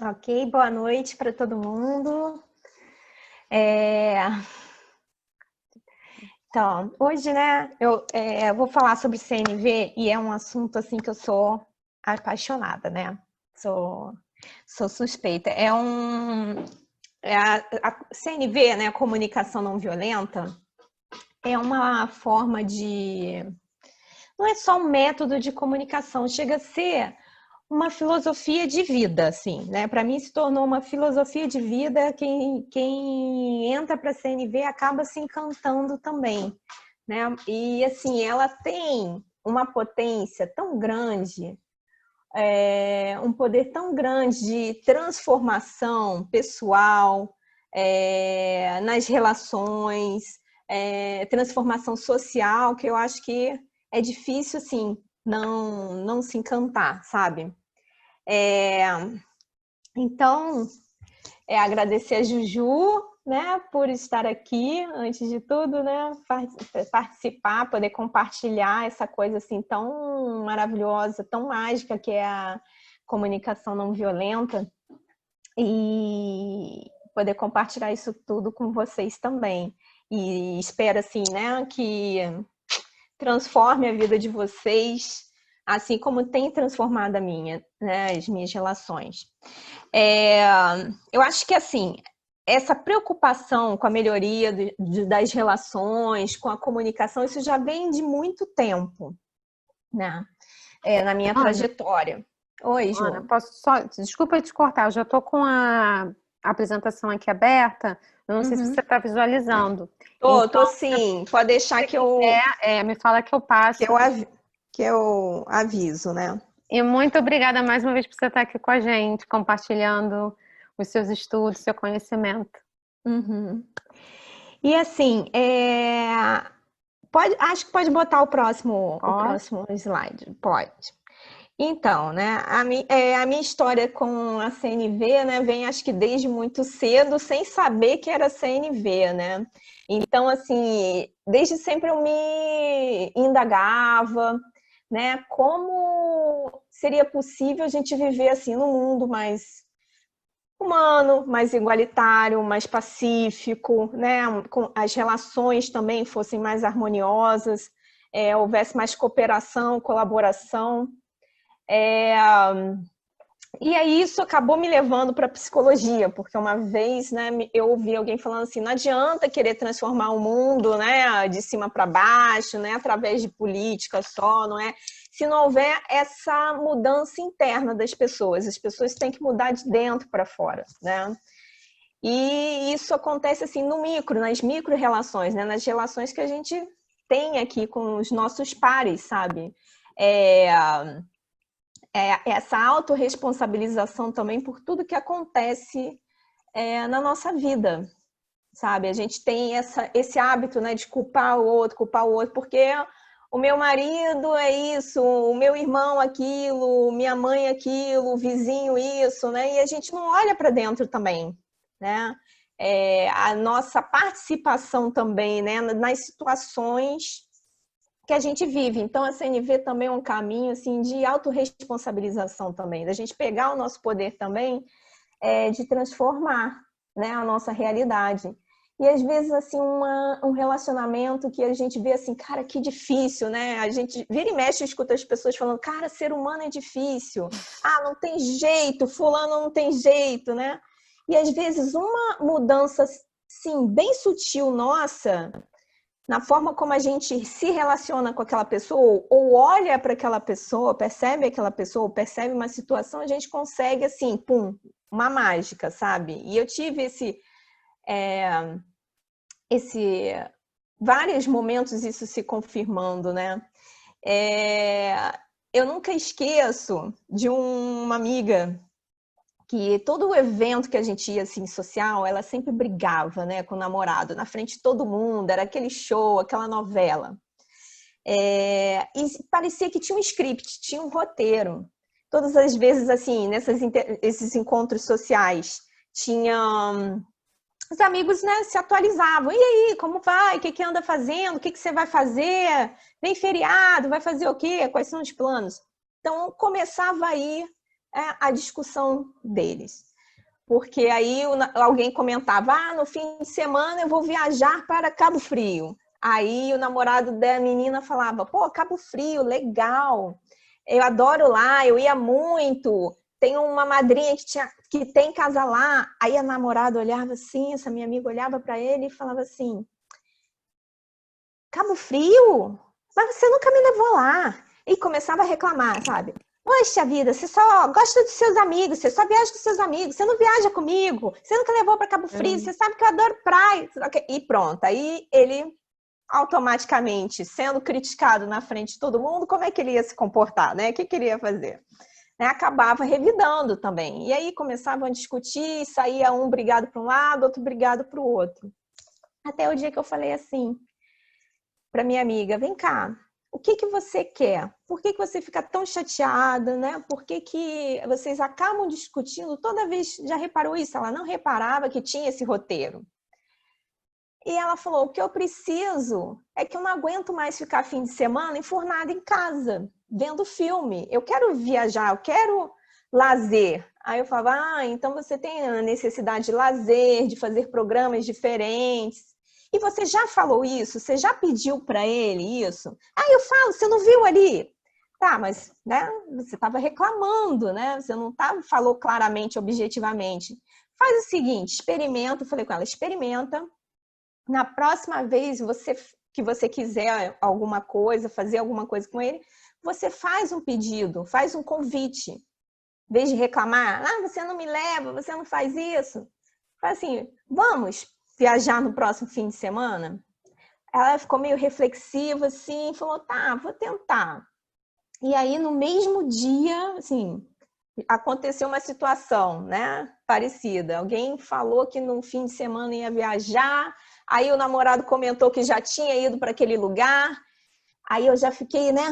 Ok, boa noite para todo mundo. Então, hoje, né, eu vou falar sobre CNV e é um assunto assim que eu sou apaixonada, né? Sou suspeita. A CNV, né, comunicação não violenta, é uma forma de, não é só um método de comunicação, chega a ser uma filosofia de vida, assim, né? Para mim se tornou uma filosofia de vida. Quem entra para a CNV acaba se encantando também, né? E assim, ela tem uma potência tão grande, um poder tão grande de transformação pessoal, nas relações, transformação social, que eu acho que é difícil, assim, não se encantar, sabe? É, então, agradecer a Juju, né, por estar aqui, antes de tudo, né, participar, poder compartilhar essa coisa assim tão maravilhosa, tão mágica que é a comunicação não violenta e poder compartilhar isso tudo com vocês também. E espero assim, né, que transforme a vida de vocês, assim como tem transformado a minha, né, as minhas relações. Eu acho que assim, essa preocupação com a melhoria das relações, com a comunicação, isso já vem de muito tempo, né? Na minha trajetória. Oi, Ana, Ju. posso só. Desculpa te cortar, eu já estou com a apresentação aqui aberta. Eu não sei se você Uhum. está visualizando. Tô Então, sim. Pode se deixar você quiser, me fala que eu passo. que eu aviso, né? E muito obrigada mais uma vez por você estar aqui com a gente, compartilhando os seus estudos, seu conhecimento. Uhum. E assim, acho que pode botar o Pode? próximo slide. Pode. Então, né, a minha história com a CNV, né, vem acho que desde muito cedo, sem saber que era CNV, né? Então, assim, desde sempre eu me indagava, né, como seria possível a gente viver assim num mundo mais humano, mais igualitário, mais pacífico, né? Com as relações também fossem mais harmoniosas, houvesse mais cooperação, colaboração. É, e aí isso acabou me levando para a psicologia, porque uma vez, né, eu ouvi alguém falando assim, não adianta querer transformar o mundo, né, de cima para baixo, né, através de política só, não é? Se não houver essa mudança interna das pessoas, as pessoas têm que mudar de dentro para fora, né? E isso acontece assim no micro, nas micro-relações, né, nas relações que a gente tem aqui com os nossos pares, sabe? É, essa autorresponsabilização também por tudo que acontece na nossa vida, sabe? A gente tem esse hábito, né, de culpar o outro, porque o meu marido é isso, o meu irmão aquilo, minha mãe aquilo, o vizinho isso, né? E a gente não olha para dentro também, né? A nossa participação também, né, nas situações que a gente vive. Então, a CNV também é um caminho assim, de autorresponsabilização também, da gente pegar o nosso poder também de transformar, né, a nossa realidade. E às vezes, assim, um relacionamento que a gente vê assim, cara, que difícil, né? A gente vira e mexe e escuta as pessoas falando, cara, ser humano é difícil. Ah, não tem jeito, fulano não tem jeito, né? E às vezes uma mudança, sim, bem sutil nossa, na forma como a gente se relaciona com aquela pessoa, ou olha para aquela pessoa, percebe aquela pessoa, ou percebe uma situação, a gente consegue, assim, pum, uma mágica, sabe? E eu tive esse vários momentos isso se confirmando, né? Eu nunca esqueço de uma amiga que todo o evento que a gente ia assim social, ela sempre brigava, né, com o namorado, na frente de todo mundo, era aquele show, aquela novela. E parecia que tinha um script, tinha um roteiro. Todas as vezes, assim, esses encontros sociais, tinha os amigos, né, se atualizavam. E aí, como vai? O que que anda fazendo? O que que você vai fazer? Vem feriado, vai fazer o quê? Quais são os planos? Então, começava aí a discussão deles. porque aí alguém comentava, no fim de semana eu vou viajar para Cabo Frio. Aí o namorado da menina falava, pô, Cabo Frio, legal, eu adoro lá, eu ia muito, tem uma madrinha que tem casa lá. Aí a namorada olhava assim, essa minha amiga olhava para ele e falava assim, Cabo Frio? Mas você nunca me levou lá. E começava a reclamar, sabe? Poxa vida, você só gosta dos seus amigos, você só viaja com seus amigos, você não viaja comigo, você nunca levou para Cabo Frio, você sabe que eu adoro praia. E pronto, aí ele automaticamente, sendo criticado na frente de todo mundo, como é que ele ia se comportar, né? O que ele ia fazer? Acabava revidando também. E aí começavam a discutir, saía um brigado para um lado, outro brigado para o outro. Até o dia que eu falei assim para minha amiga, vem cá, o que você quer? Por que você fica tão chateada, né? Por que vocês acabam discutindo toda vez? Já reparou isso? Ela não reparava que tinha esse roteiro. E ela falou, o que eu preciso é que eu não aguento mais ficar fim de semana enfurnada em casa, vendo filme. Eu quero viajar, eu quero lazer. Aí eu falava, então você tem a necessidade de lazer, de fazer programas diferentes. E você já falou isso? Você já pediu para ele isso? Aí eu falo, você não viu ali? Tá, mas né, você estava reclamando, né? Você não falou claramente, objetivamente. Faz o seguinte, experimenta, eu falei com ela, experimenta. Na próxima vez que você quiser alguma coisa, fazer alguma coisa com ele, você faz um pedido, faz um convite. Em vez de reclamar, você não me leva, você não faz isso. Faz assim, vamos viajar no próximo fim de semana? Ela ficou meio reflexiva assim, falou, tá, vou tentar. E aí, no mesmo dia, assim, aconteceu uma situação, né, parecida. Alguém falou que no fim de semana ia viajar, aí o namorado comentou que já tinha ido para aquele lugar, aí eu já fiquei, né,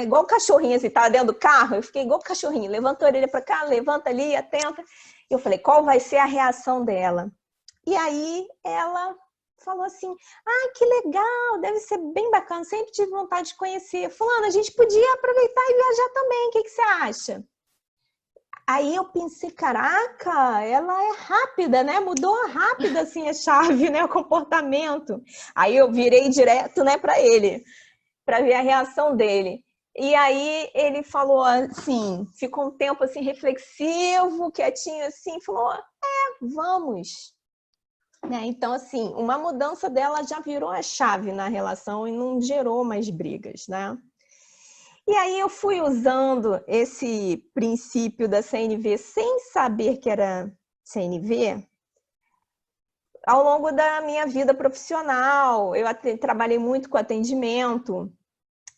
igual o cachorrinho, assim, tava dentro do carro, eu fiquei igual o cachorrinho, levanta a orelha para cá, levanta ali, atenta. Eu falei, qual vai ser a reação dela? E aí ela falou assim, que legal, deve ser bem bacana, sempre tive vontade de conhecer. Fulana, a gente podia aproveitar e viajar também, o que você acha? Aí eu pensei, caraca, ela é rápida, né? Mudou rápida assim a chave, né? O comportamento. Aí eu virei direto, né, para ele, para ver a reação dele. E aí ele falou assim, ficou um tempo assim reflexivo, quietinho assim, falou, vamos. Então, assim, uma mudança dela já virou a chave na relação e não gerou mais brigas, né? E aí eu fui usando esse princípio da CNV sem saber que era CNV ao longo da minha vida profissional. Eu trabalhei muito com atendimento,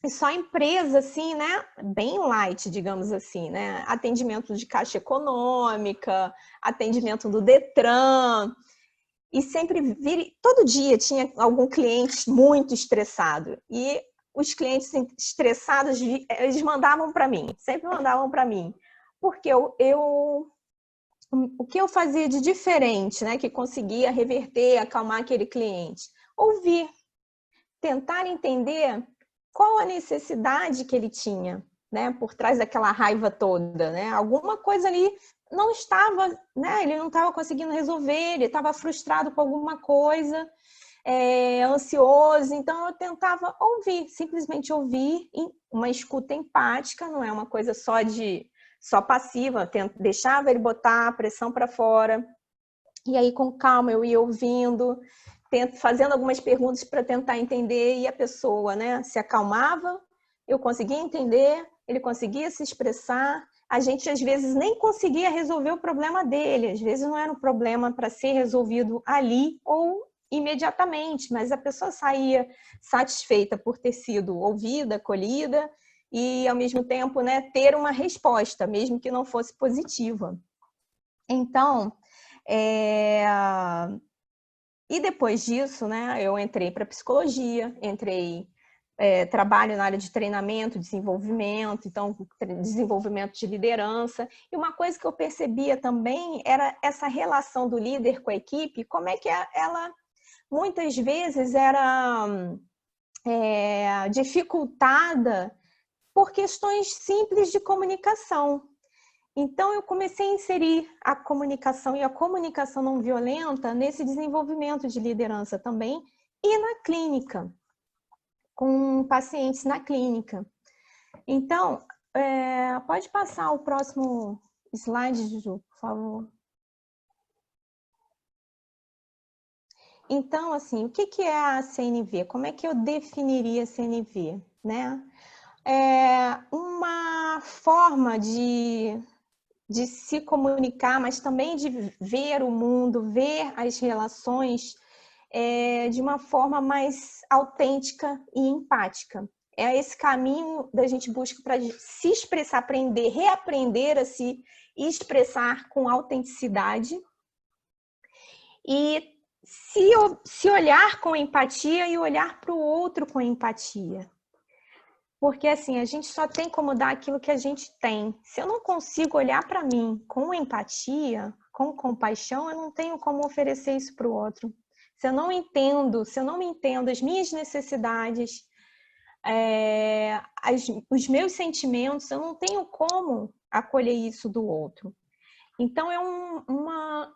e só empresa, assim, né? Bem light, digamos assim, né? Atendimento de Caixa Econômica, atendimento do Detran. E sempre todo dia tinha algum cliente muito estressado. E os clientes estressados, eles mandavam para mim, sempre mandavam para mim. Porque o que eu fazia de diferente, né, que conseguia reverter, acalmar aquele cliente? Ouvir, tentar entender qual a necessidade que ele tinha, né, por trás daquela raiva toda, né? Alguma coisa ali não estava, né? Ele não estava conseguindo resolver, ele estava frustrado com alguma coisa, ansioso. Então eu tentava ouvir, simplesmente ouvir, uma escuta empática, não é uma coisa só passiva, deixava ele botar a pressão para fora. E aí com calma eu ia ouvindo, fazendo algumas perguntas para tentar entender, e a pessoa, né, se acalmava, eu conseguia entender, ele conseguia se expressar. A gente, às vezes, nem conseguia resolver o problema dele. Às vezes, não era um problema para ser resolvido ali ou imediatamente, mas a pessoa saía satisfeita por ter sido ouvida, acolhida e, ao mesmo tempo, né, ter uma resposta, mesmo que não fosse positiva. Então, e depois disso, né, eu entrei para psicologia, trabalho na área de treinamento, desenvolvimento, então desenvolvimento de liderança. E uma coisa que eu percebia também era essa relação do líder com a equipe, como é que ela muitas vezes era dificultada por questões simples de comunicação. Então, eu comecei a inserir a comunicação e a comunicação não violenta nesse desenvolvimento de liderança também e na clínica, com pacientes na clínica. Então, pode passar o próximo slide, Juju, por favor. Então, assim, o que é a CNV? Como é que eu definiria a CNV, né? É uma forma de se comunicar, mas também de ver o mundo, ver as relações de uma forma mais autêntica e empática. É esse caminho da gente busca para se expressar, aprender, reaprender a se expressar com autenticidade e se olhar com empatia e olhar para o outro com empatia. Porque assim, a gente só tem como dar aquilo que a gente tem. Se eu não consigo olhar para mim com empatia, com compaixão, eu não tenho como oferecer isso para o outro. Se eu não me entendo as minhas necessidades, os meus sentimentos, eu não tenho como acolher isso do outro. Então, é uma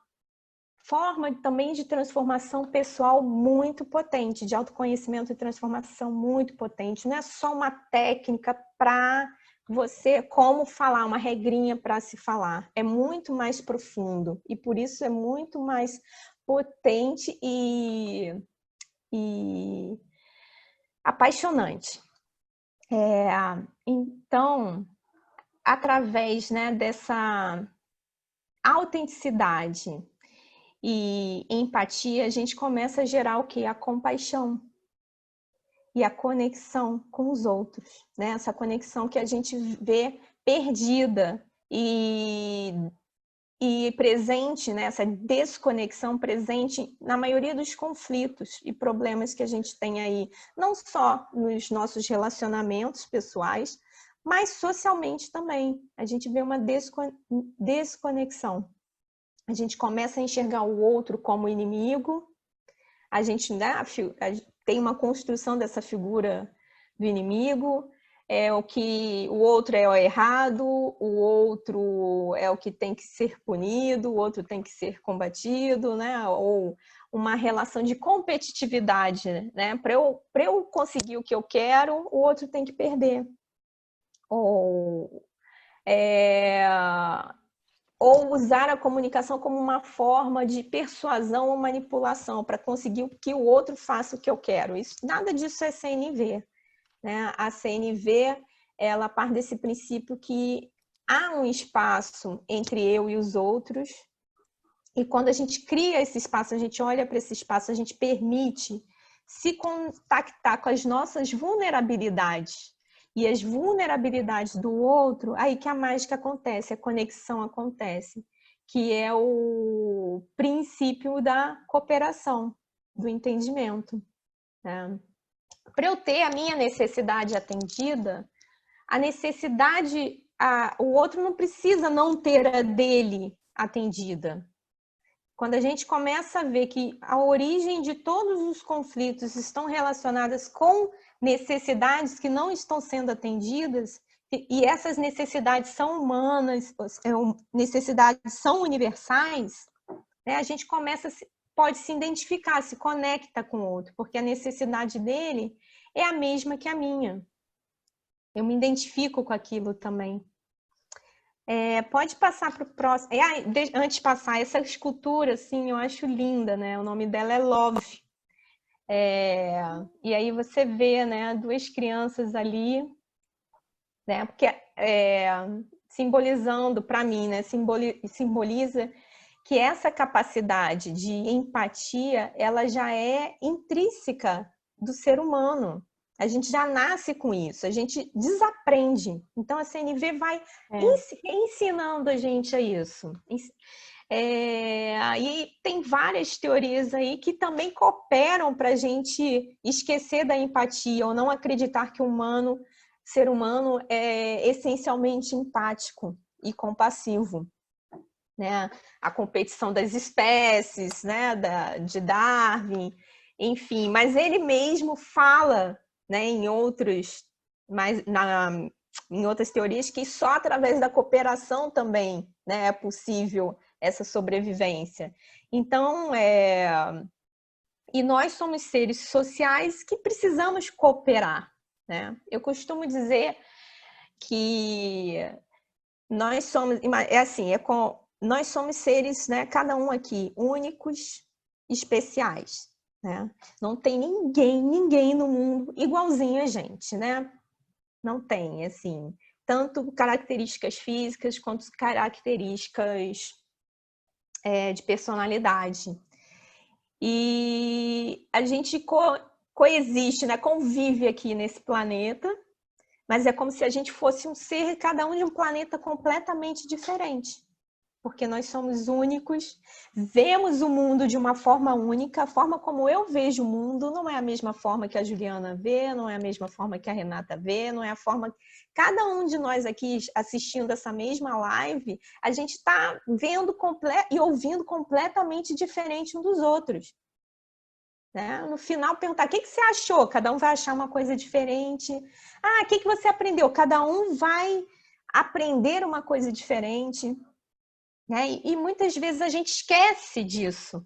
forma também de transformação pessoal muito potente, de autoconhecimento e transformação muito potente. Não é só uma técnica para você, como falar, uma regrinha para se falar. É muito mais profundo e por isso é muito mais potente e apaixonante. Então, através, né, dessa autenticidade e empatia, a gente começa a gerar o quê? A compaixão e a conexão com os outros, né? Essa conexão que a gente vê perdida e presente, né? Essa desconexão presente na maioria dos conflitos e problemas que a gente tem aí, não só nos nossos relacionamentos pessoais, mas socialmente também. A gente vê uma desconexão. A gente começa a enxergar o outro como inimigo, a gente, né, tem uma construção dessa figura do inimigo, o outro é o errado, o outro é o que tem que ser punido, o outro tem que ser combatido, né? Ou uma relação de competitividade, né? Para eu conseguir o que eu quero, o outro tem que perder. Ou usar a comunicação como uma forma de persuasão ou manipulação para conseguir que o outro faça o que eu quero. Nada disso é CNV, né? A CNV, ela parte desse princípio que há um espaço entre eu e os outros, e quando a gente cria esse espaço, a gente olha para esse espaço, a gente permite se contactar com as nossas vulnerabilidades e as vulnerabilidades do outro, aí que a mágica acontece, a conexão acontece, que é o princípio da cooperação, do entendimento. Né? Para eu ter a minha necessidade atendida, o outro não precisa não ter a dele atendida. Quando a gente começa a ver que a origem de todos os conflitos estão relacionadas com necessidades que não estão sendo atendidas, e essas necessidades são humanas, necessidades são universais, né? A gente pode se identificar, se conecta com o outro, porque a necessidade dele é a mesma que a minha. Eu me identifico com aquilo também. Pode passar para o próximo. Antes de passar, essa escultura, assim, eu acho linda, né? O nome dela é Love. E aí você vê, né, duas crianças ali, né? Porque simbolizando para mim, né? Simboliza que essa capacidade de empatia, ela já é intrínseca do ser humano. A gente já nasce com isso, a gente desaprende. Então, a CNV vai ensinando a gente a isso. Aí tem várias teorias aí que também cooperam para a gente esquecer da empatia ou não acreditar que o ser humano é essencialmente empático e compassivo. Né? A competição das espécies, né? De Darwin, enfim. Mas ele mesmo fala, né, em outros, em outras teorias, que só através da cooperação também, né, é possível essa sobrevivência. Então, e nós somos seres sociais que precisamos cooperar, né? Eu costumo dizer que nós somos, nós somos seres, né, cada um aqui, únicos, especiais, né? Não tem ninguém no mundo igualzinho a gente, né? Não tem, assim, tanto características físicas quanto características de personalidade. E a gente coexiste, né? Convive aqui nesse planeta, mas é como se a gente fosse um ser, cada um de um planeta completamente diferente. Porque nós somos únicos, vemos o mundo de uma forma única. A forma como eu vejo o mundo não é a mesma forma que a Juliana vê, não é a mesma forma que a Renata vê, não é a forma... Cada um de nós aqui assistindo essa mesma live, a gente está vendo e ouvindo completamente diferente um dos outros. Né? No final, perguntar, o que você achou? Cada um vai achar uma coisa diferente. Ah, o que você aprendeu? Cada um vai aprender uma coisa diferente. Né? E muitas vezes a gente esquece disso,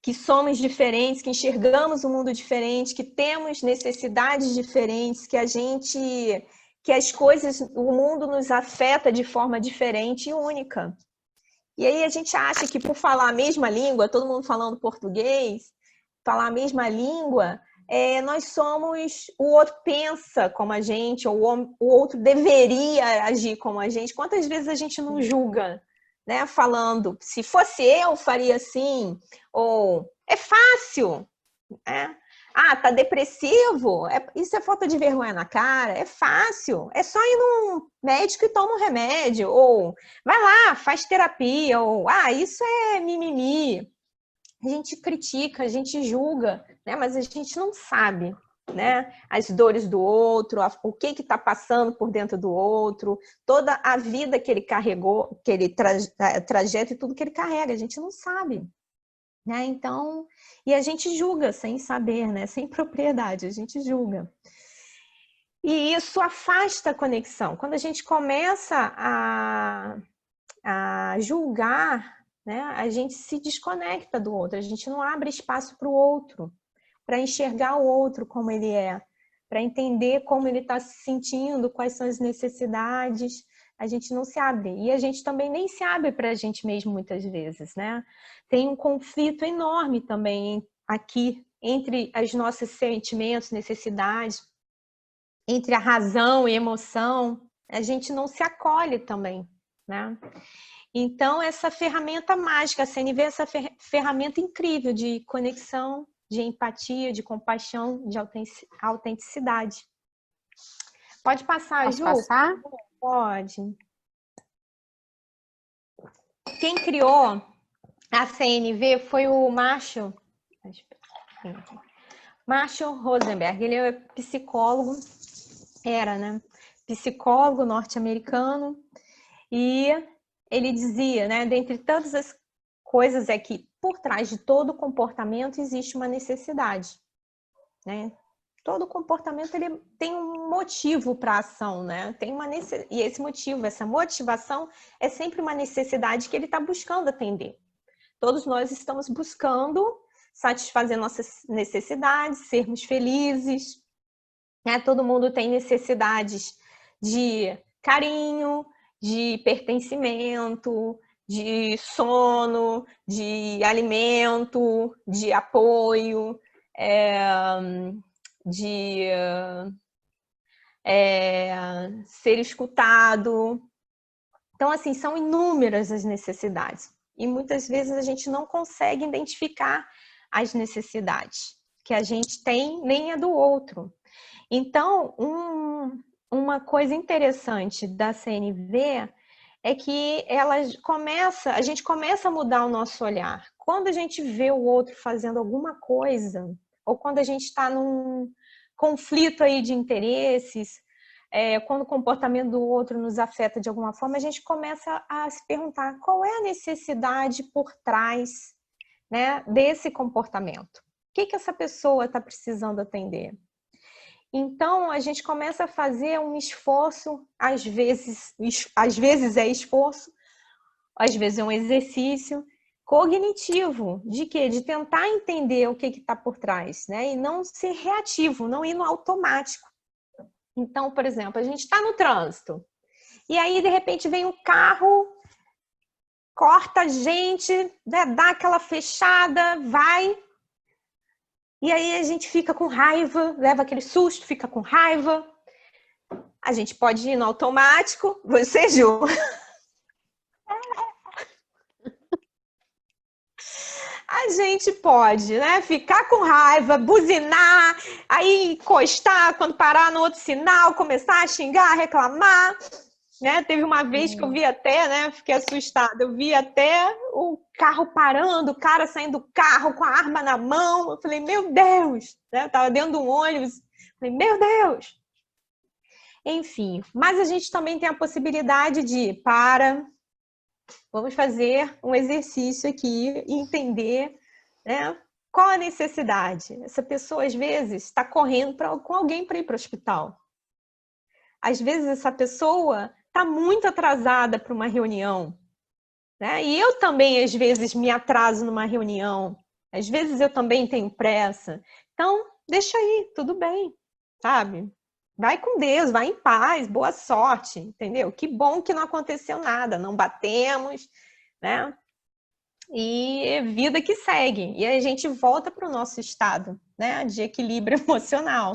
que somos diferentes, que enxergamos o mundo diferente, que temos necessidades diferentes, que as coisas, o mundo nos afeta de forma diferente e única. E aí a gente acha que por falar a mesma língua, todo mundo falando português, falar a mesma língua, nós somos, o outro pensa como a gente, ou o outro deveria agir como a gente. Quantas vezes a gente não julga, né? Falando, se fosse eu, faria assim, ou é fácil, né? Ah, tá depressivo? Isso é falta de vergonha na cara? É fácil, é só ir num médico e toma um remédio, ou vai lá, faz terapia, ou isso é mimimi. A gente critica, a gente julga, né? Mas a gente não sabe, né? As dores do outro, o que está passando por dentro do outro, toda a vida que ele carregou, que ele trajeto e tudo que ele carrega, a gente não sabe. Né? Então, e a gente julga sem saber, né? Sem propriedade, a gente julga. E isso afasta a conexão. Quando a gente começa a julgar, né, a gente se desconecta do outro, a gente não abre espaço para o outro, para enxergar o outro como ele é, para entender como ele está se sentindo, quais são as necessidades. A gente não se abre. E a gente também nem se abre para a gente mesmo muitas vezes, né? Tem um conflito enorme também aqui entre os nossos sentimentos, necessidades, entre a razão e a emoção. A gente não se acolhe também, né? Então, essa ferramenta mágica, a CNV é essa ferramenta incrível de conexão, de empatia, de compaixão, de autenticidade. Pode passar, Posso Ju? passar? Pode. Quem criou a CNV foi o Marshall Rosenberg. Ele é psicólogo, né? Psicólogo norte-americano. E ele dizia, né, dentre todas as coisas é que por trás de todo comportamento existe uma necessidade, né? Todo comportamento ele tem um motivo para a ação, né? E esse motivo, essa motivação é sempre uma necessidade que ele está buscando atender. Todos nós estamos buscando satisfazer nossas necessidades, sermos felizes, né? Todo mundo tem necessidades de carinho, de pertencimento, de sono, de alimento, de apoio, de ser escutado. Então, assim, são inúmeras as necessidades. E muitas vezes a gente não consegue identificar as necessidades que a gente tem, nem a do outro. Então, uma coisa interessante da CNV é que a gente começa a mudar o nosso olhar. Quando a gente vê o outro fazendo alguma coisa, ou quando a gente está num conflito aí de interesses, quando o comportamento do outro nos afeta de alguma forma, a gente começa a se perguntar qual é a necessidade por trás, né, desse comportamento. O que essa pessoa está precisando atender? Então, a gente começa a fazer um esforço, às vezes é esforço, às vezes é um exercício cognitivo, de quê? De tentar entender o que está por trás, né? E não ser reativo, não ir no automático. Então, por exemplo, a gente está no trânsito, e aí, de repente, vem um carro, corta a gente, né? Dá aquela fechada, vai. E aí a gente fica com raiva, leva aquele susto, fica com raiva. A gente pode ir no automático, você, Ju. A gente pode, né? Ficar com raiva, buzinar, aí encostar quando parar no outro sinal, começar a xingar, reclamar. Né? Teve uma vez que eu vi até, né? Fiquei assustada. Eu vi até o carro parando, o cara saindo do carro com a arma na mão. Eu falei, meu Deus! Né? Eu tava dentro de um ônibus. Eu falei, meu Deus! Enfim, mas a gente também tem a possibilidade de, vamos fazer um exercício aqui e entender, né, qual a necessidade. Essa pessoa, às vezes, está correndo com alguém para ir para o hospital. Às vezes, essa pessoa está muito atrasada para uma reunião. Né? E eu também, às vezes, me atraso numa reunião. Às vezes, eu também tenho pressa. Então, deixa aí, tudo bem, sabe? Vai com Deus, vai em paz, boa sorte, entendeu? Que bom que não aconteceu nada, não batemos, né? E vida que segue. E a gente volta para o nosso estado, né, de equilíbrio emocional.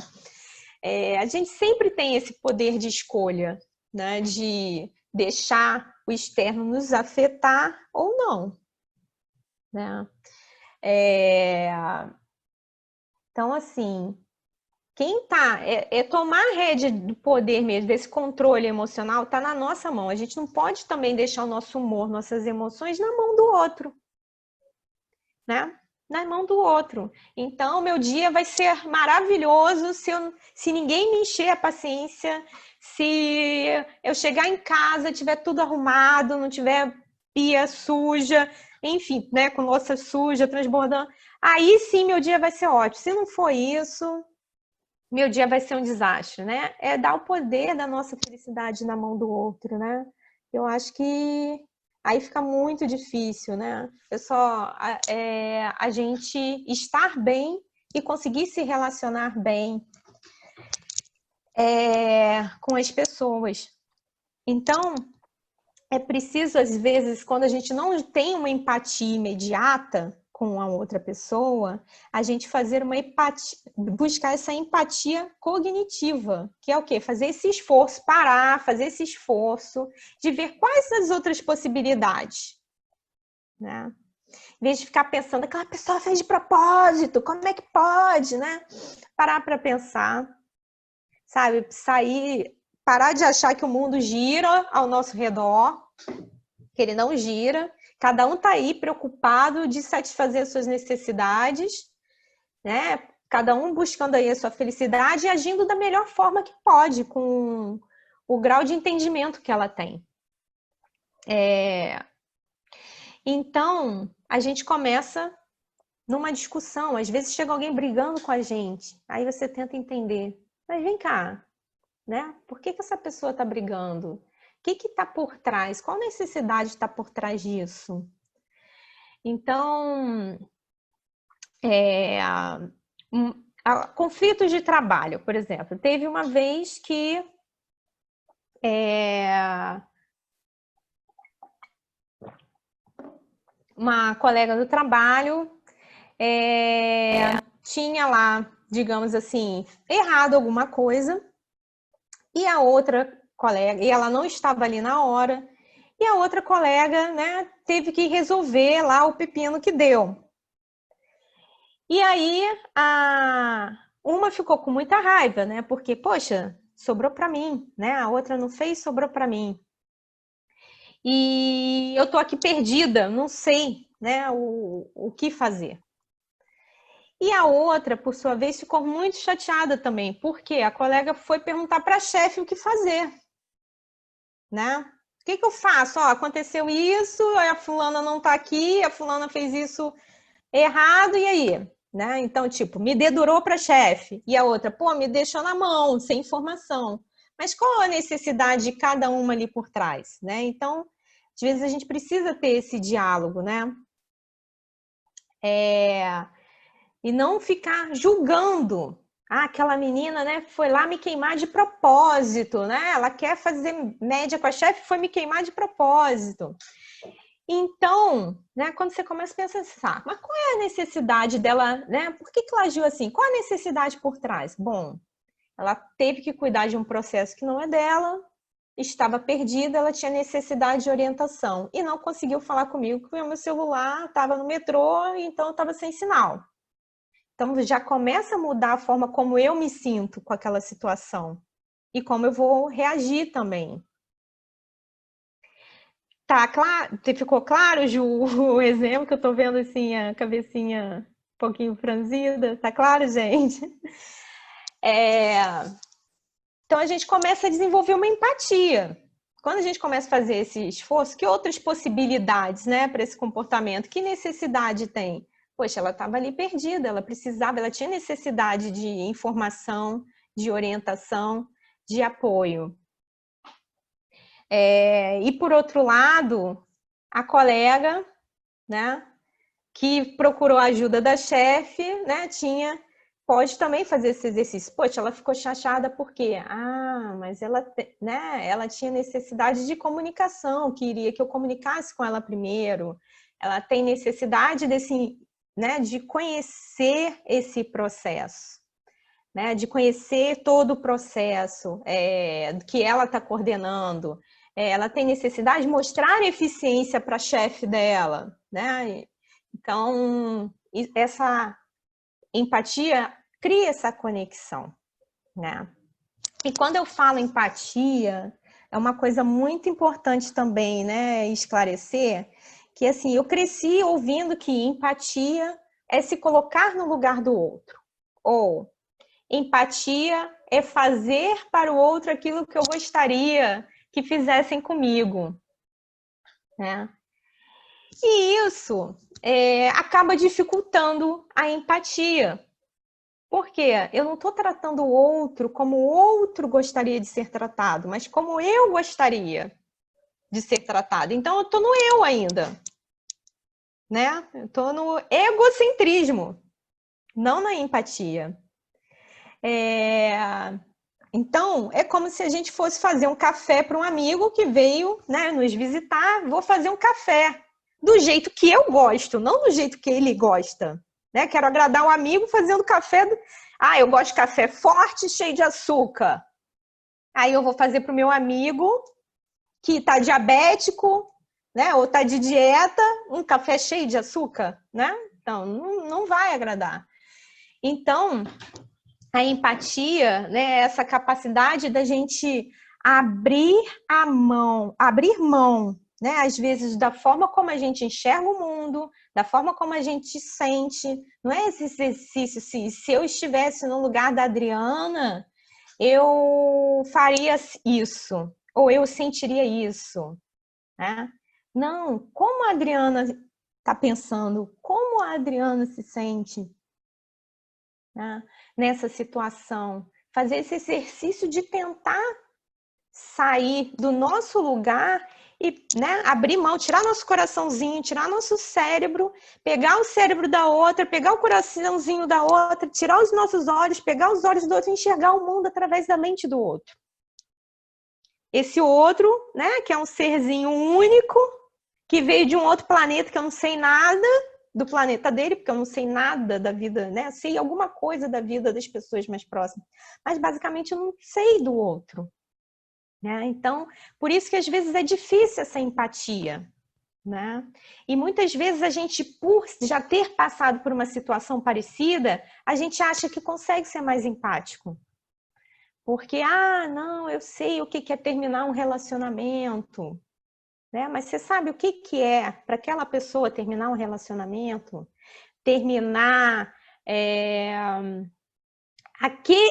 A gente sempre tem esse poder de escolha, né, de deixar o externo nos afetar ou não. Né? Então, assim, quem tá, tomar a rédea do poder mesmo, desse controle emocional, tá na nossa mão. A gente não pode também deixar o nosso humor, nossas emoções na mão do outro, né? Na mão do outro. Então, meu dia vai ser maravilhoso se ninguém me encher a paciência, se eu chegar em casa, tiver tudo arrumado, não tiver pia suja, enfim, né, com louça suja, transbordando. Aí sim, meu dia vai ser ótimo. Se não for isso, meu dia vai ser um desastre, né? É dar o poder da nossa felicidade na mão do outro, né? Eu acho que aí fica muito difícil, né? A gente estar bem e conseguir se relacionar bem com as pessoas. Então, é preciso, às vezes, quando a gente não tem uma empatia imediata com a outra pessoa, a gente fazer uma empatia, buscar essa empatia cognitiva, que é o quê? Fazer esse esforço, parar, fazer esse esforço de ver quais as outras possibilidades, né? Em vez de ficar pensando, aquela pessoa fez de propósito, como é que pode, né? Parar para pensar, sabe? Parar de achar que o mundo gira ao nosso redor, que ele não gira. Cada um está aí preocupado de satisfazer as suas necessidades, né? Cada um buscando aí a sua felicidade e agindo da melhor forma que pode, com o grau de entendimento que ela tem. Então, a gente começa numa discussão. Às vezes chega alguém brigando com a gente, aí você tenta entender. Mas vem cá, né? Por que essa pessoa está brigando? O que está por trás? Qual necessidade está por trás disso? Então, conflitos de trabalho, por exemplo. Teve uma vez que uma colega do trabalho tinha lá, digamos assim, errado alguma coisa, e a outra colega, e ela não estava ali na hora, e a outra colega, né, teve que resolver lá o pepino que deu. E aí, uma ficou com muita raiva, né, porque, poxa, sobrou para mim, né, a outra não fez, sobrou para mim. E eu tô aqui perdida, não sei, né, o que fazer. E a outra, por sua vez, ficou muito chateada também, porque a colega foi perguntar para a chefe o que fazer, né? O que eu faço? Ó, aconteceu isso, a fulana não está aqui, a fulana fez isso errado, e aí? né? Então, tipo, me dedurou para chefe. E a outra, pô, me deixou na mão, sem informação. Mas qual a necessidade de cada uma ali por trás, né? Então, às vezes a gente precisa ter esse diálogo, né? E não ficar julgando. Ah, aquela menina, né, foi lá me queimar de propósito, né? Ela quer fazer média com a chefe, foi me queimar de propósito. Então, né, quando você começa a pensar assim, mas qual é a necessidade dela, né? Por que ela agiu assim? Qual a necessidade por trás? Bom, ela teve que cuidar de um processo que não é dela, estava perdida, ela tinha necessidade de orientação e não conseguiu falar comigo porque o meu celular estava no metrô, então estava sem sinal. Então já começa a mudar a forma como eu me sinto com aquela situação e como eu vou reagir também. Tá claro? Ficou claro, Ju, o exemplo que eu tô vendo assim, a cabecinha um pouquinho franzida? Tá claro, gente? Então a gente começa a desenvolver uma empatia. Quando a gente começa a fazer esse esforço, que outras possibilidades, né, para esse comportamento? Que necessidade tem? Poxa, ela estava ali perdida, ela precisava, ela tinha necessidade de informação, de orientação, de apoio. E por outro lado, a colega, né, que procurou a ajuda da chefe, né, pode também fazer esse exercício. Poxa, ela ficou chateada porque, mas ela, né, ela tinha necessidade de comunicação, queria que eu comunicasse com ela primeiro. Ela tem necessidade desse, né, de conhecer esse processo, né, de conhecer todo o processo que ela está coordenando. Ela tem necessidade de mostrar eficiência para a chefe dela, né? Então, essa empatia cria essa conexão, né? E quando eu falo empatia, é uma coisa muito importante também, né, esclarecer, que assim, eu cresci ouvindo que empatia é se colocar no lugar do outro, ou empatia é fazer para o outro aquilo que eu gostaria que fizessem comigo, né? E isso acaba dificultando a empatia. Por quê? Eu não estou tratando o outro como o outro gostaria de ser tratado, mas como eu gostaria de ser tratado. Então, eu estou no eu ainda, né? Eu estou no egocentrismo, não na empatia. Então, é como se a gente fosse fazer um café para um amigo que veio, né, nos visitar. Vou fazer um café do jeito que eu gosto, não do jeito que ele gosta. Né? Quero agradar o amigo fazendo café. Eu gosto de café forte, cheio de açúcar. Aí eu vou fazer para o meu amigo que está diabético, né, ou está de dieta, um café cheio de açúcar, né? Então, não vai agradar. Então, a empatia, né, essa capacidade da gente abrir mão, né, às vezes da forma como a gente enxerga o mundo, da forma como a gente sente. Não é esse exercício, se eu estivesse no lugar da Adriana, eu faria isso, ou eu sentiria isso, né? Não, como a Adriana está pensando, como a Adriana se sente, né, nessa situação, fazer esse exercício de tentar sair do nosso lugar e, né, abrir mão, tirar nosso coraçãozinho, tirar nosso cérebro, pegar o cérebro da outra, pegar o coraçãozinho da outra, tirar os nossos olhos, pegar os olhos do outro e enxergar o mundo através da mente do outro. Esse outro, né, que é um serzinho único, que veio de um outro planeta que eu não sei nada do planeta dele, porque eu não sei nada da vida, né? Sei alguma coisa da vida das pessoas mais próximas, mas basicamente eu não sei do outro, né? Então, por isso que às vezes é difícil essa empatia, né? E muitas vezes a gente, por já ter passado por uma situação parecida, a gente acha que consegue ser mais empático. Porque, não, eu sei o que é terminar um relacionamento, né? Mas você sabe o que é para aquela pessoa terminar um relacionamento? Terminar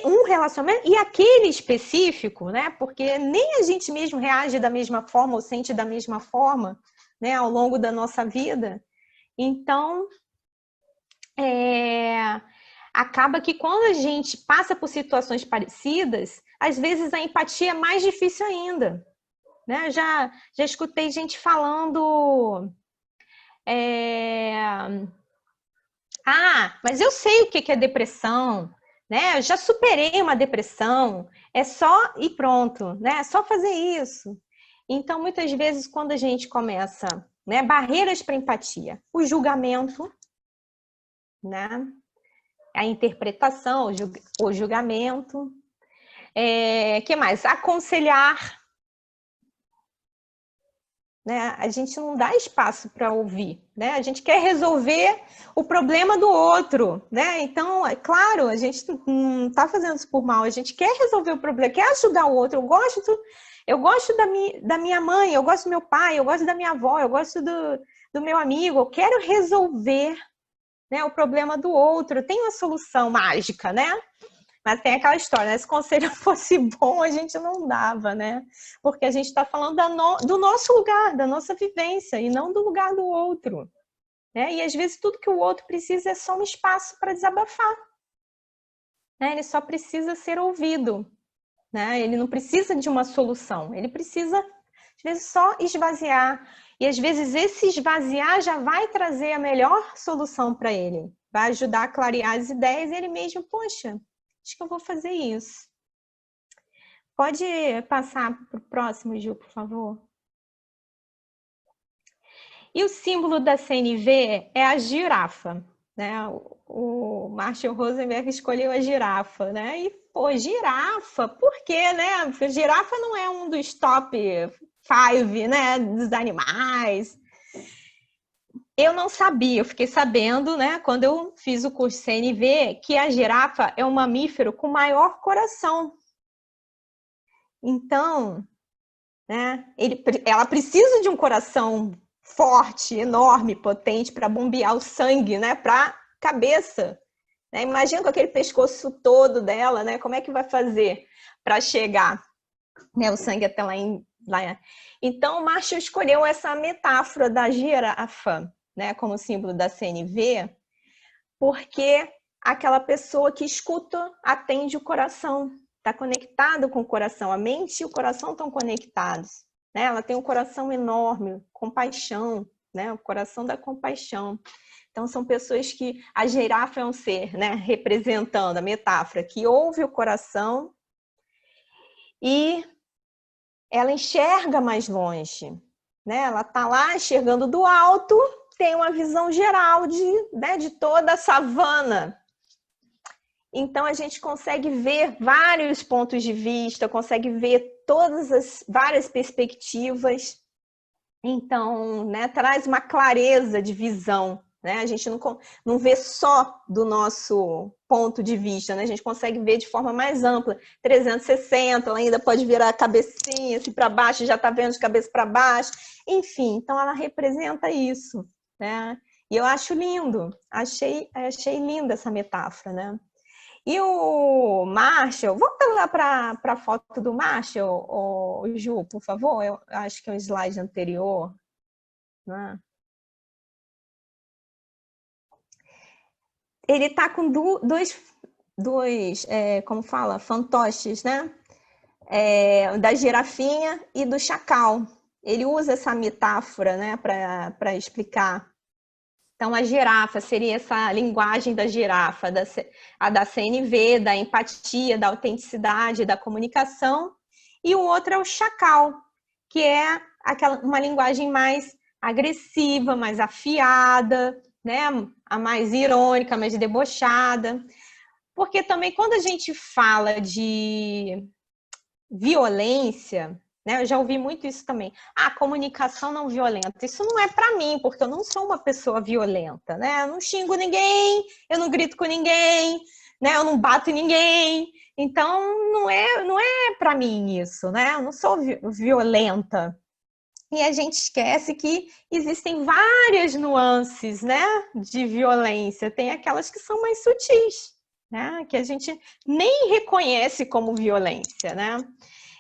um relacionamento e aquele específico, né? Porque nem a gente mesmo reage da mesma forma ou sente da mesma forma, né? Ao longo da nossa vida. Então, acaba que quando a gente passa por situações parecidas, às vezes a empatia é mais difícil ainda, né? Já escutei gente falando... mas eu sei o que é depressão, né? Eu já superei uma depressão, é só ir pronto, né? É só fazer isso. Então, muitas vezes, quando a gente começa, né, barreiras para empatia, o julgamento, né? A interpretação, o julgamento, que mais? Aconselhar, né? A gente não dá espaço para ouvir, né? A gente quer resolver o problema do outro, né? Então, é claro, a gente não está fazendo isso por mal, a gente quer resolver o problema, quer ajudar o outro. Eu gosto da minha mãe, eu gosto do meu pai, eu gosto da minha avó, eu gosto do meu amigo, eu quero resolver, né, o problema do outro. Tem uma solução mágica, né? Mas tem aquela história, né? Se o conselho fosse bom, a gente não dava, né? Porque a gente está falando do nosso lugar, da nossa vivência, e não do lugar do outro, né? E às vezes tudo que o outro precisa é só um espaço para desabafar, né? Ele só precisa ser ouvido, né? Ele não precisa de uma solução, ele precisa, às vezes, só esvaziar. E às vezes esse esvaziar já vai trazer a melhor solução para ele, vai ajudar a clarear as ideias e ele mesmo, poxa, acho que eu vou fazer isso. Pode passar para o próximo, Gil, por favor? E o símbolo da CNV é a girafa, né? O Marshall Rosenberg escolheu a girafa, né? E, pô, girafa, por quê, né? Porque girafa não é um dos top 5, né, dos animais. Eu não sabia, eu fiquei sabendo, né, quando eu fiz o curso CNV, que a girafa é um mamífero com maior coração. Então, né, ela precisa de um coração forte, enorme, potente para bombear o sangue, né, para a cabeça. Né? Imagina com aquele pescoço todo dela, né, como é que vai fazer para chegar, né, o sangue até lá. Então, o Marshall escolheu essa metáfora da girafa, né, como símbolo da CNV, porque aquela pessoa que escuta atende o coração, está conectado com o coração, a mente e o coração estão conectados, né? Ela tem um coração enorme, compaixão, né? O coração da compaixão. Então, são pessoas que... A girafa é um ser, né? Representando a metáfora, que ouve o coração e ela enxerga mais longe, né? Ela está lá enxergando do alto, tem uma visão geral de toda a savana. Então, a gente consegue ver vários pontos de vista, consegue ver todas as várias perspectivas. Então, né, traz uma clareza de visão, né? A gente não vê só do nosso ponto de vista, né? A gente consegue ver de forma mais ampla, 360, ela ainda pode virar a cabecinha assim para baixo, já está vendo de cabeça para baixo. Enfim, então ela representa isso, né? E eu acho lindo, achei linda essa metáfora, né? E o Marshall, volta lá para a foto do Marshall, o Ju, por favor. Eu acho que é um slide anterior. Né? Ele está com dois como fala, fantoches, né? Da girafinha e do chacal. Ele usa essa metáfora, né, para explicar. Então, a girafa seria essa linguagem da girafa, a da CNV, da empatia, da autenticidade, da comunicação. E o outro é o chacal, que é uma linguagem mais agressiva, mais afiada, né? A mais irônica, mais debochada. Porque também quando a gente fala de violência, né? Eu já ouvi muito isso também. Comunicação não violenta. Isso não é para mim, porque eu não sou uma pessoa violenta, né? Eu não xingo ninguém, eu não grito com ninguém, né? Eu não bato em ninguém. Então, não é para mim isso, né? Eu não sou violenta. E a gente esquece que existem várias nuances, né, de violência. Tem aquelas que são mais sutis, né? Que a gente nem reconhece como violência, né?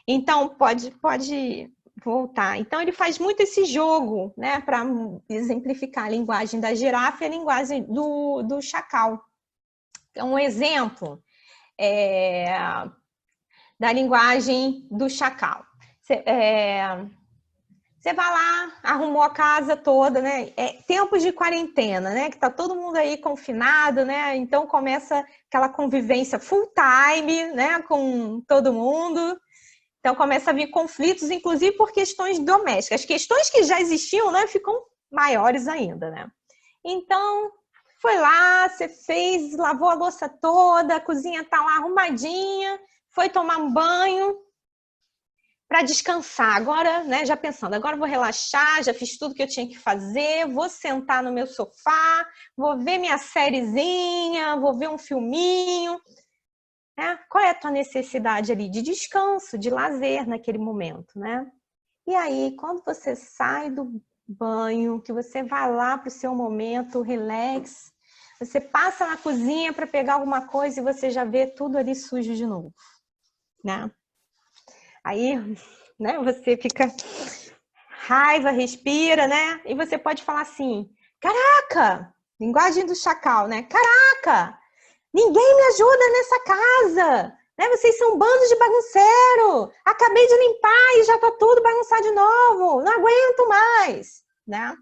Então, pode voltar. Então, ele faz muito esse jogo, né, para exemplificar a linguagem da girafa e a linguagem do chacal. Então, um exemplo da linguagem do chacal. Você vai lá, arrumou a casa toda, né? Tempos de quarentena, né? Que tá todo mundo aí confinado, né? Então começa aquela convivência full time, né? Com todo mundo. Então começa a vir conflitos, inclusive por questões domésticas. As questões que já existiam, né? Ficam maiores ainda, né? Então foi lá, você fez, lavou a louça toda, a cozinha tá lá arrumadinha, foi tomar um banho para descansar. Agora, né, já pensando, agora eu vou relaxar, já fiz tudo que eu tinha que fazer, vou sentar no meu sofá, vou ver minha sériezinha, vou ver um filminho. Qual é a tua necessidade ali? De descanso, de lazer naquele momento, né? E aí, quando você sai do banho, que você vai lá para o seu momento, relax, você passa na cozinha para pegar alguma coisa e você já vê tudo ali sujo de novo, né? Aí, né, você fica raiva, respira, né? E você pode falar assim, caraca, linguagem do chacal, né? Caraca, ninguém me ajuda nessa casa, né? Vocês são um bando de bagunceiro. Acabei de limpar e já tá tudo bagunçado de novo. Não aguento mais, né?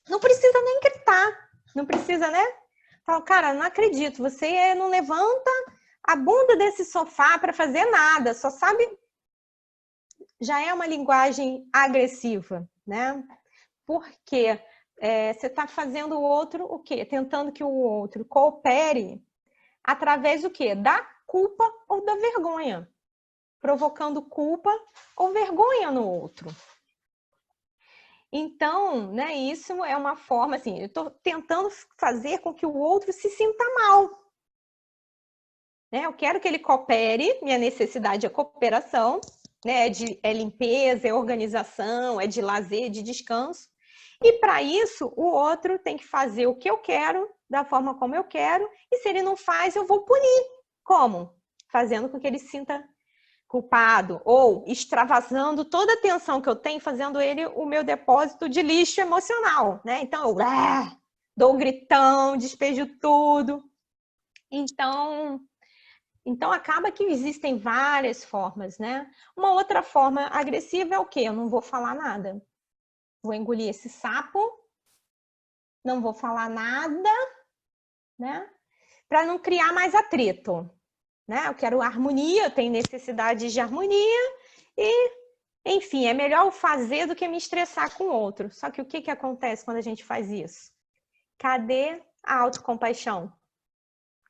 Não precisa nem gritar, não precisa, né? Fala, cara, não acredito, você não levanta a bunda desse sofá para fazer nada, só sabe... Já é uma linguagem agressiva, né? Porque você está fazendo o outro o quê? Tentando que o outro coopere através do quê? Da culpa ou da vergonha. Provocando culpa ou vergonha no outro. Então, né, isso é uma forma, assim, eu estou tentando fazer com que o outro se sinta mal. Né? Eu quero que ele coopere, minha necessidade é cooperação, né? É limpeza, é organização, é de lazer, de descanso. E para isso, o outro tem que fazer o que eu quero, da forma como eu quero, e se ele não faz, eu vou punir. Como? Fazendo com que ele se sinta culpado, ou extravasando toda a tensão que eu tenho, fazendo ele o meu depósito de lixo emocional, né? Então, eu dou um gritão, despejo tudo. Então, acaba que existem várias formas, né? Uma outra forma agressiva é o quê? Eu não vou falar nada. Vou engolir esse sapo, não vou falar nada, né? Para não criar mais atrito, né? Eu quero harmonia, eu tenho necessidade de harmonia e, enfim, é melhor eu fazer do que me estressar com o outro. Só que o que acontece quando a gente faz isso? Cadê a autocompaixão?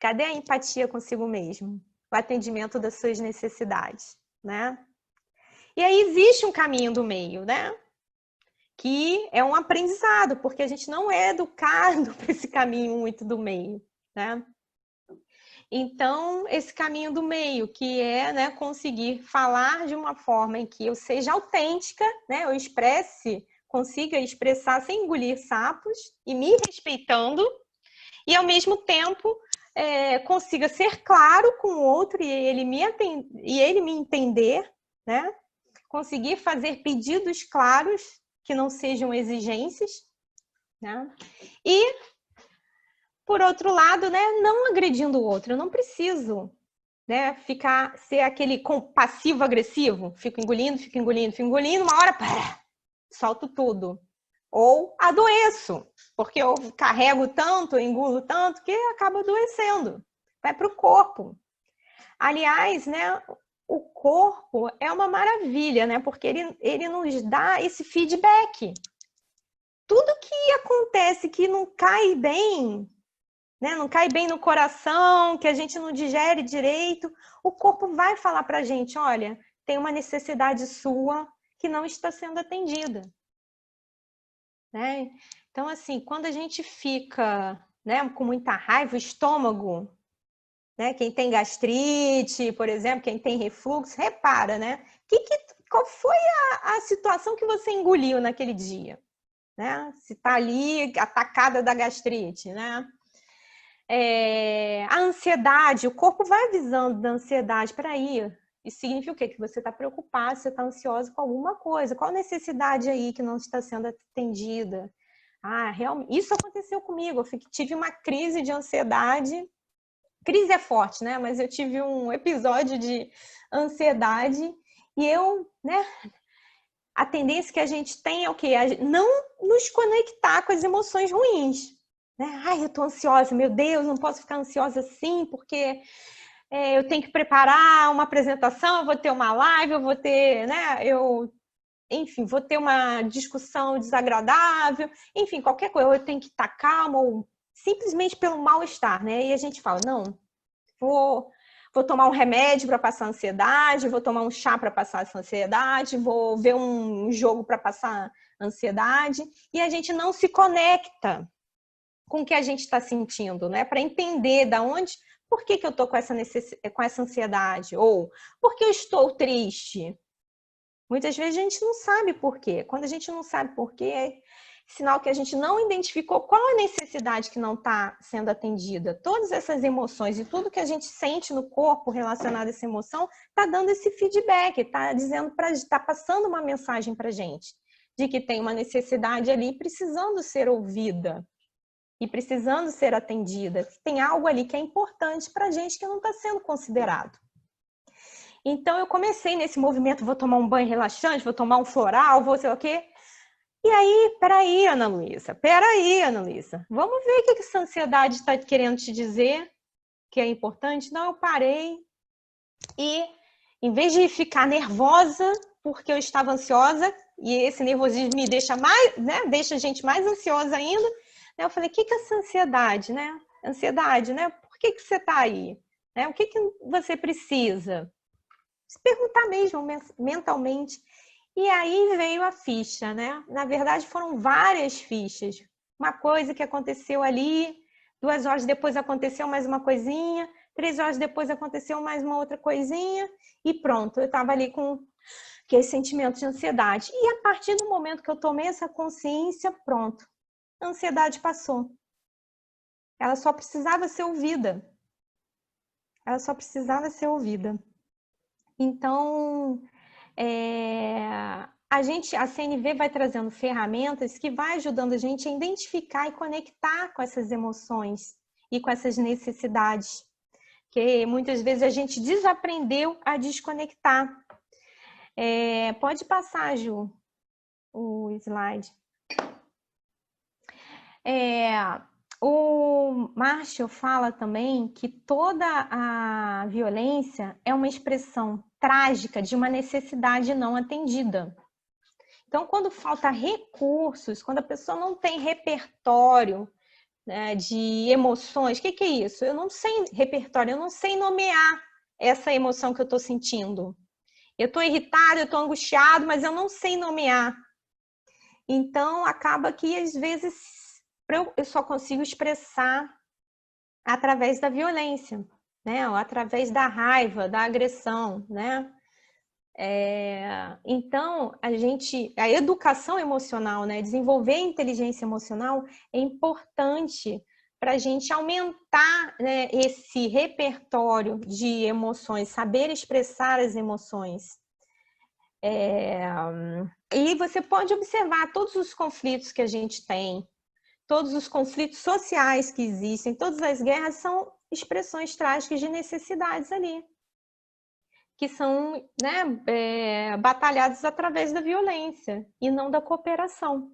Cadê a empatia consigo mesmo? O atendimento das suas necessidades, né? E aí existe um caminho do meio, né? Que é um aprendizado, porque a gente não é educado para esse caminho muito do meio, né? Então, esse caminho do meio, que é, né, conseguir falar de uma forma em que eu seja autêntica, né? Eu consiga expressar sem engolir sapos e me respeitando, e ao mesmo tempo consiga ser claro com o outro e ele me entender, né? Conseguir fazer pedidos claros que não sejam exigências, né? E, por outro lado, né, não agredindo o outro. Eu não preciso, né, ser aquele passivo-agressivo. Fico engolindo, uma hora, solto tudo. Ou adoeço, porque eu carrego tanto, engulo tanto, que acaba adoecendo. Vai para o corpo. Aliás, né, o corpo é uma maravilha, né, porque ele nos dá esse feedback. Tudo que acontece que não cai bem, né, não cai bem no coração, que a gente não digere direito, o corpo vai falar para a gente, olha, tem uma necessidade sua que não está sendo atendida. Né? Então, assim, quando a gente fica, né, com muita raiva, o estômago, né, quem tem gastrite, por exemplo, quem tem refluxo, repara, né? Qual foi a situação que você engoliu naquele dia? Né? Se está ali atacada da gastrite, né? A ansiedade, o corpo vai avisando da ansiedade, peraí, Isso significa o quê? Que você está preocupado, você está ansiosa com alguma coisa. Qual necessidade aí que não está sendo atendida? Ah, realmente, isso aconteceu comigo. Eu tive uma crise de ansiedade. Crise é forte, né? Mas eu tive um episódio de ansiedade e eu, né? A tendência que a gente tem é o quê? Não nos conectar com as emoções ruins. Né? Ai, eu tô ansiosa, meu Deus, não posso ficar ansiosa assim, porque eu tenho que preparar uma apresentação, eu vou ter uma live, eu vou ter, né? Enfim, vou ter uma discussão desagradável, enfim, qualquer coisa, eu tenho que estar calma, ou simplesmente pelo mal-estar, né? E a gente fala, não, vou tomar um remédio para passar a ansiedade, vou tomar um chá para passar essa ansiedade, vou ver um jogo para passar a ansiedade, e a gente não se conecta com o que a gente está sentindo, né? Para entender da onde, por que eu estou com essa ansiedade, ou por que eu estou triste. Muitas vezes a gente não sabe por quê. Quando a gente não sabe por quê, é sinal que a gente não identificou qual a necessidade que não está sendo atendida. Todas essas emoções e tudo que a gente sente no corpo relacionado a essa emoção está dando esse feedback, está dizendo está passando uma mensagem para a gente de que tem uma necessidade ali precisando ser ouvida e precisando ser atendida. Tem algo ali que é importante para a gente que não está sendo considerado. Então, eu comecei nesse movimento, vou tomar um banho relaxante, vou tomar um floral, vou sei o quê. E aí, peraí, Ana Luísa, vamos ver o que essa ansiedade está querendo te dizer que é importante. Não, eu parei e, em vez de ficar nervosa porque eu estava ansiosa, e esse nervosismo me deixa mais, né, deixa a gente mais ansiosa ainda, eu falei, o que é essa ansiedade, né? Ansiedade, né? Por que você está aí? Né? O que você precisa? Se perguntar mesmo mentalmente. E aí veio a ficha, né? Na verdade, foram várias fichas. Uma coisa que aconteceu ali, 2 horas depois aconteceu mais uma coisinha, 3 horas depois aconteceu mais uma outra coisinha, e pronto, eu estava ali com aquele sentimento de ansiedade. E a partir do momento que eu tomei essa consciência, pronto, a ansiedade passou. Ela só precisava ser ouvida. Então, a CNV vai trazendo ferramentas que vai ajudando a gente a identificar e conectar com essas emoções e com essas necessidades, que muitas vezes a gente desaprendeu a desconectar. Pode passar, Ju, o slide. O Marshall fala também que toda a violência é uma expressão trágica de uma necessidade não atendida. Então, quando falta recursos, quando a pessoa não tem repertório, né, de emoções, o que é isso? Eu não sei repertório, eu não sei nomear essa emoção que eu estou sentindo. Eu estou irritada, eu estou angustiada, mas eu não sei nomear. Então, acaba que, às vezes, eu só consigo expressar através da violência, né? Ou através da raiva, da agressão, né? Então, a educação emocional, né? Desenvolver a inteligência emocional é importante para a gente aumentar, né, esse repertório de emoções, saber expressar as emoções. E você pode observar todos os conflitos que a gente tem, todos os conflitos sociais que existem, todas as guerras são expressões trágicas de necessidades ali, que são, né, batalhadas através da violência e não da cooperação.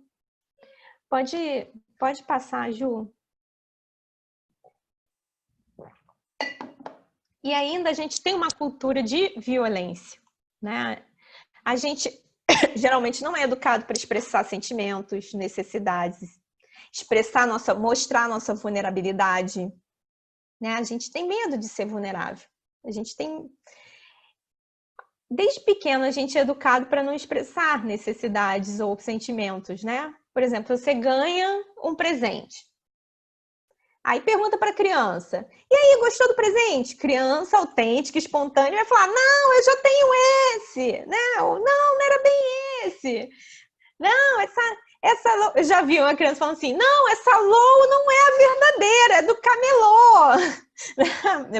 Pode passar, Ju. E ainda a gente tem uma cultura de violência, né? A gente geralmente não é educado para expressar sentimentos, necessidades, mostrar nossa vulnerabilidade, né? A gente tem medo de ser vulnerável. Desde pequeno a gente é educado para não expressar necessidades ou sentimentos, né? Por exemplo, você ganha um presente. Aí pergunta para a criança, e aí, gostou do presente? Criança autêntica, espontânea, vai falar, não, eu já tenho esse, não era bem esse. Não, essa eu já vi uma criança falando assim, não, essa Lou não é a verdadeira, é do camelô.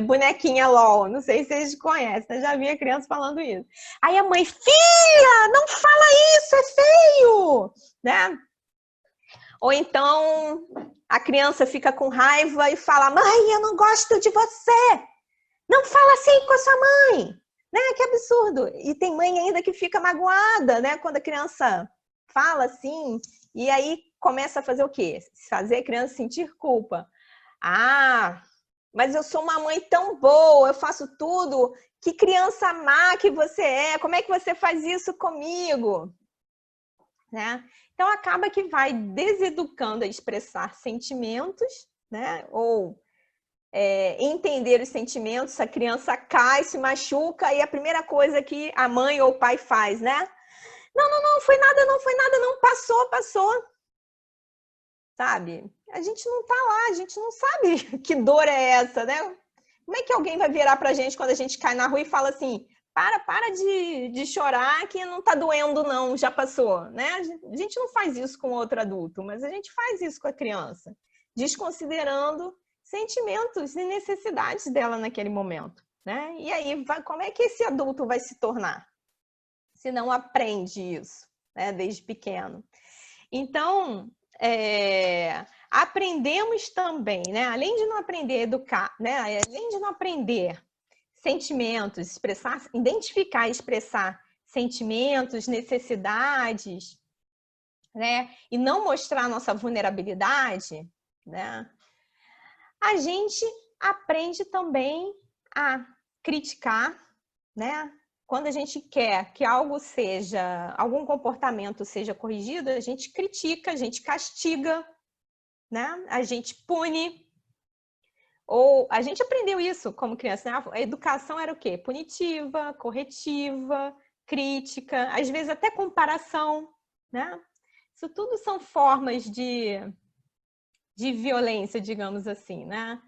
Bonequinha LOL, não sei se vocês conhecem, eu já vi a criança falando isso. Aí a mãe, filha, não fala isso, é feio, né? Ou então a criança fica com raiva e fala, mãe, eu não gosto de você, não fala assim com a sua mãe, né? Que absurdo. E tem mãe ainda que fica magoada, né? Quando a criança fala assim, e aí começa a fazer o quê? Fazer a criança sentir culpa. Ah, mas eu sou uma mãe tão boa, eu faço tudo. Que criança má que você é, como é que você faz isso comigo? Né? Então acaba que vai deseducando a expressar sentimentos, né? Ou entender os sentimentos, a criança cai, se machuca, e a primeira coisa que a mãe ou o pai faz, né? Não foi nada, não, passou. Sabe? A gente não tá lá, a gente não sabe que dor é essa, né? Como é que alguém vai virar pra gente quando a gente cai na rua e fala assim, para de chorar que não tá doendo não, já passou, né? A gente não faz isso com outro adulto, mas a gente faz isso com a criança, desconsiderando sentimentos e necessidades dela naquele momento, né? E aí, como é que esse adulto vai se tornar? Se não aprende isso, né, desde pequeno. Então, aprendemos também, né? Além de não aprender a educar, né? Além de não aprender sentimentos, identificar e expressar sentimentos, necessidades, né? E não mostrar nossa vulnerabilidade, né? A gente aprende também a criticar, né? Quando a gente quer que algum comportamento seja corrigido, a gente critica, a gente castiga, né? A gente pune. Ou a gente aprendeu isso como criança, né? A educação era o quê? Punitiva, corretiva, crítica, às vezes até comparação, né? Isso tudo são formas de violência, digamos assim, né?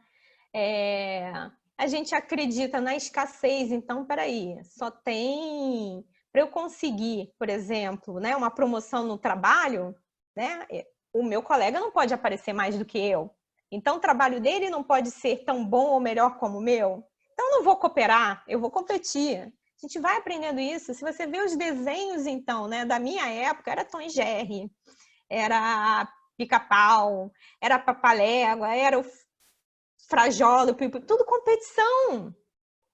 A gente acredita na escassez, então, peraí, só tem... Para eu conseguir, por exemplo, né, uma promoção no trabalho, né, o meu colega não pode aparecer mais do que eu. Então, o trabalho dele não pode ser tão bom ou melhor como o meu. Então, eu não vou cooperar, eu vou competir. A gente vai aprendendo isso. Se você vê os desenhos, então, né, da minha época, era Tom e Jerry, era Pica-Pau, era Papalégua, era o Frajola, tudo competição,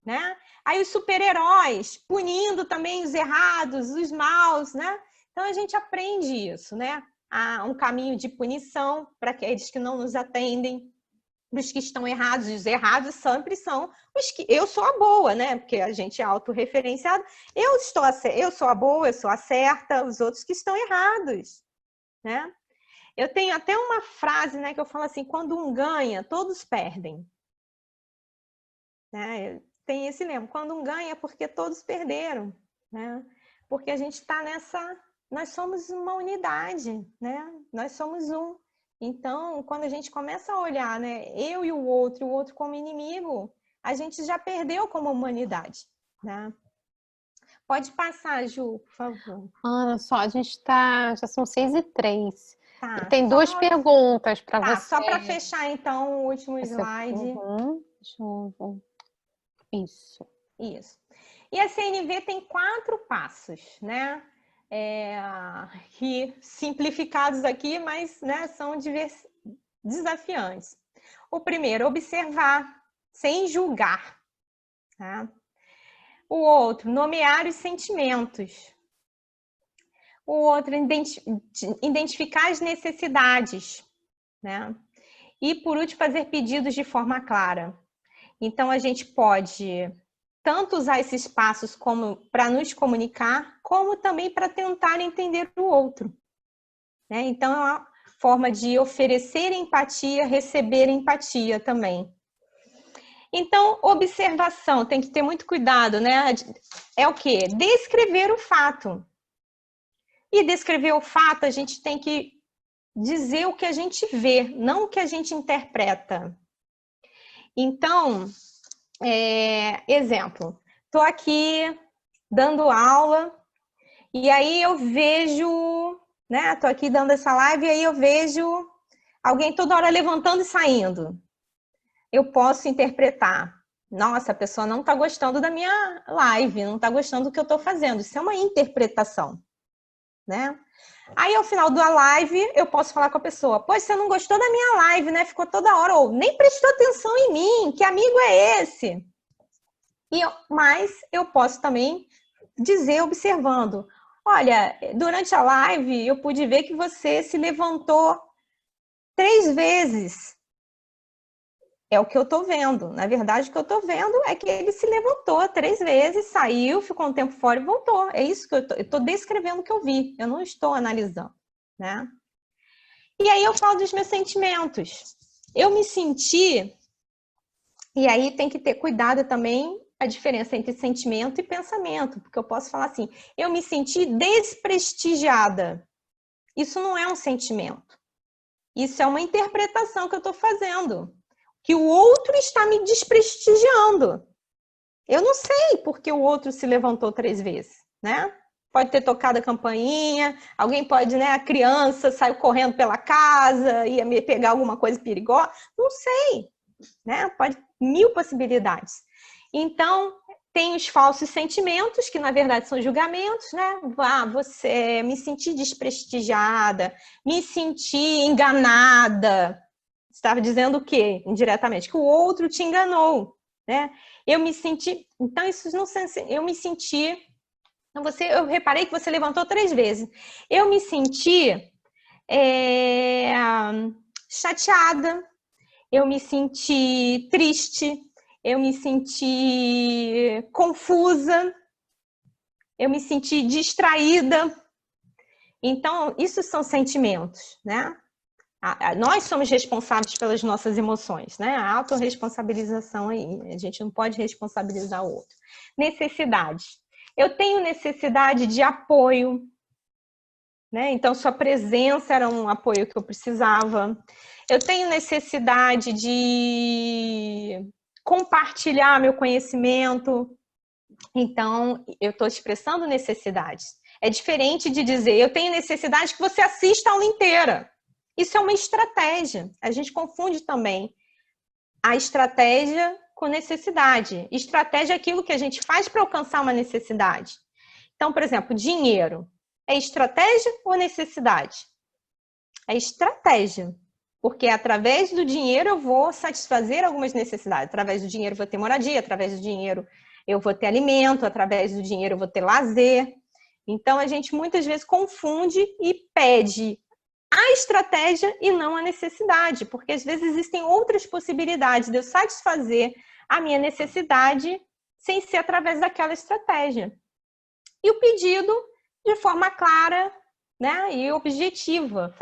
né? Aí os super-heróis punindo também os errados, os maus, né? Então a gente aprende isso, né? Há um caminho de punição para aqueles que não nos atendem, os que estão errados. Os errados sempre são os que... Eu sou a boa, né? Porque a gente é autorreferenciado. Eu sou a boa, eu sou a certa, os outros que estão errados, né? Eu tenho até uma frase, né, que eu falo assim, quando um ganha, todos perdem. Né? Tem esse lema, quando um ganha é porque todos perderam. Né? Porque a gente está nessa... Nós somos uma unidade, né? Nós somos um. Então, quando a gente começa a olhar, né, eu e o outro como inimigo, a gente já perdeu como humanidade. Né? Pode passar, Ju, por favor. Olha só, a gente tá... Já são 6h03. Tá, Tem duas perguntas para você. Só para fechar, então, o último slide. Deixa eu ver. Isso. E a CNV tem 4 passos, né? Que simplificados aqui, mas, né, são desafiantes. O primeiro, observar, sem julgar. Tá? O outro, nomear os sentimentos. O outro, identificar as necessidades. Né? E, por último, fazer pedidos de forma clara. Então, a gente pode tanto usar esses passos como para nos comunicar, como também para tentar entender o outro. Né? Então, é uma forma de oferecer empatia, receber empatia também. Então, observação, tem que ter muito cuidado, né? É o quê? Descrever o fato. E descrever o fato, a gente tem que dizer o que a gente vê, não o que a gente interpreta. Então, exemplo, estou aqui dando aula e aí eu vejo, né? Estou aqui dando essa live e aí eu vejo alguém toda hora levantando e saindo. eu posso interpretar. Nossa, a pessoa não está gostando da minha live, não está gostando do que eu estou fazendo. Isso é uma interpretação, né? Aí, ao final da live, eu posso falar com a pessoa, pois você não gostou da minha live, né? Ficou toda hora, ou nem prestou atenção em mim, que amigo é esse? Mas eu posso também dizer, observando, olha, durante a live eu pude ver que você se levantou 3 vezes. É o que eu estou vendo. Na verdade, o que eu estou vendo é que ele se levantou 3 vezes, saiu, ficou um tempo fora e voltou. É isso que eu estou descrevendo o que eu vi. Eu não estou analisando, né? E aí eu falo dos meus sentimentos. Eu me senti... E aí tem que ter cuidado também a diferença entre sentimento e pensamento. Porque eu posso falar assim, eu me senti desprestigiada. Isso não é um sentimento. Isso é uma interpretação que eu estou fazendo. Que o outro está me desprestigiando. Eu não sei porque o outro se levantou 3 vezes, né? Pode ter tocado a campainha, alguém pode, né? A criança saiu correndo pela casa, ia me pegar alguma coisa perigosa. Não sei, né? Pode 1000 possibilidades. Então, tem os falsos sentimentos, que na verdade são julgamentos, né? Ah, você me senti desprestigiada, me senti enganada. Estava dizendo o quê? Indiretamente, que o outro te enganou, né? Eu me senti... Então, isso não... Eu me senti... Então, eu reparei que você levantou 3 vezes. Eu me senti chateada, eu me senti triste, eu me senti confusa, eu me senti distraída. Então, isso são sentimentos, né? Nós somos responsáveis pelas nossas emoções, né? A autorresponsabilização aí, a gente não pode responsabilizar o outro. Necessidade. Eu tenho necessidade de apoio, né? Então, sua presença era um apoio que eu precisava. Eu tenho necessidade de compartilhar meu conhecimento. Então, eu estou expressando necessidades. É diferente de dizer, eu tenho necessidade que você assista a aula inteira. Isso é uma estratégia. A gente confunde também a estratégia com necessidade. Estratégia é aquilo que a gente faz para alcançar uma necessidade. Então, por exemplo, dinheiro. É estratégia ou necessidade? É estratégia. Porque através do dinheiro eu vou satisfazer algumas necessidades. Através do dinheiro eu vou ter moradia, através do dinheiro eu vou ter alimento, através do dinheiro eu vou ter lazer. Então, a gente muitas vezes confunde e pede a estratégia e não a necessidade, porque às vezes existem outras possibilidades de eu satisfazer a minha necessidade sem ser através daquela estratégia. E o pedido de forma clara, né, e objetiva,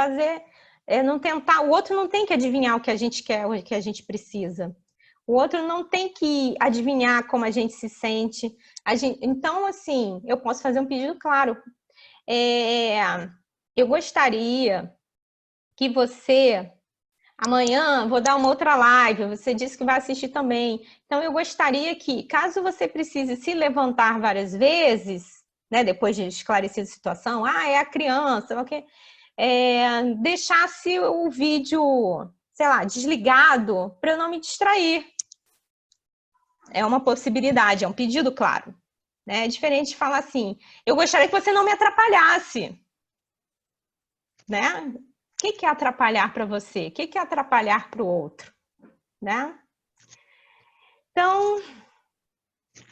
não tentar, o outro não tem que adivinhar o que a gente quer, o que a gente precisa. O outro não tem que adivinhar como a gente se sente. Então, assim, eu posso fazer um pedido claro. Eu gostaria que você... Amanhã vou dar uma outra live, você disse que vai assistir também. Então, eu gostaria que, caso você precise se levantar várias vezes, né, depois de esclarecer a situação, é a criança, okay, deixasse o vídeo, sei lá, desligado, para eu não me distrair. É uma possibilidade, é um pedido claro. Né? É diferente de falar assim, eu gostaria que você não me atrapalhasse. Né? O que é atrapalhar para você? O que é atrapalhar para o outro? Né?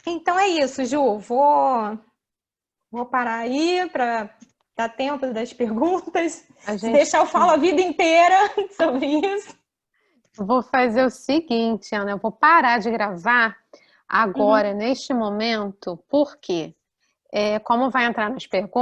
Então é isso, Ju. Vou parar aí para dar tempo das perguntas. Se deixar, eu falo a vida inteira sobre isso. Vou fazer o seguinte, Ana, eu vou parar de gravar agora, neste momento, porque como vai entrar nas perguntas,